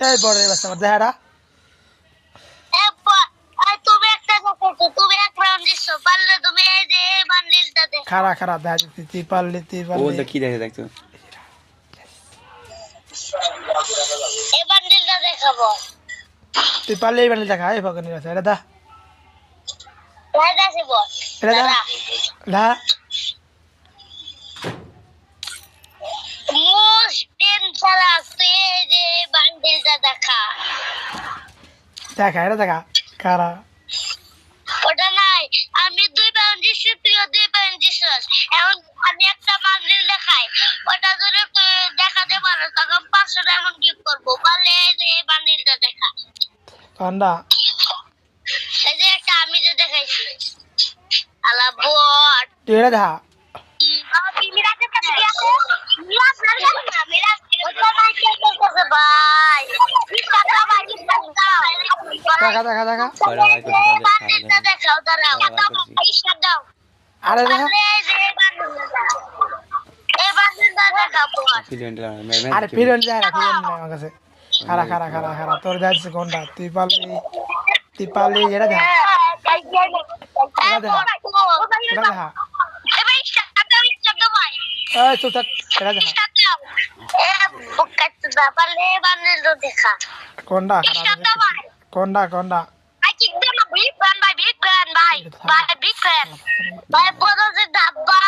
এই বড় বাচ্চা আমার দেখাটা খারা খারা দেখা যাচ্ছে তুই পারলি ও কি দেখে দেখছো তুই পারলে এই বান্ডিল দেখা এই ফকনের আছে এটা দা এটা দা দা দেখা এটা দেখা খারা ওটা নাই আমি 2 পাউন্ড দিছি তুইও 2 পাউন্ড দিছস এখন আমি একটা বান্ডিল দেখাই ওটা যদি তুই দেখাতে পারো তখন 500 ডায়মন্ড গিফট করব বলে এই বান্ডিলটা দেখা কান্ডা এই যে একটা আমি যে দেখাইছি আলা বট তুই এটা দেখা বাবা মিরাজে কাছে কি আছে মিরাজ না মিরাজ ওটা নাই কে করতেছে ভাই টাকা ভাই দেখা দেখা দেখা বান্ডিলটা দেখাও দাঁড়াও পয়সা দাও আরে দেখা এই বান্ডিলটা দেখাবো আরে ফিরন যায় না ফিরন নাই আমার কাছে খারা খারা খারা খারা তোর যাচ্ছে কোনটা তুই পারলি এটা দেখা এটা দেখা এটা দেখা এই ভাই শব্দ ভাই এই চুপ থাক এটা দেখা বান্ডিলটা দেখা কোনটা খারা কোনটা কোনটা I kick them a big fan by big fan by big fan. By bottles of dabba.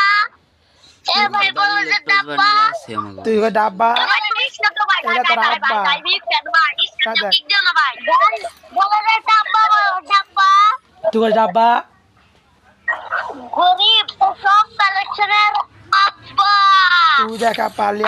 Eh, by bottles of dabba. তুই কই ডাব্বা By big fan by. Kick them a by. Bottles of dabba, dabba. তুই কই ডাব্বা গরিব সব কালেকশনের আব্বা তুই দেখা পারলি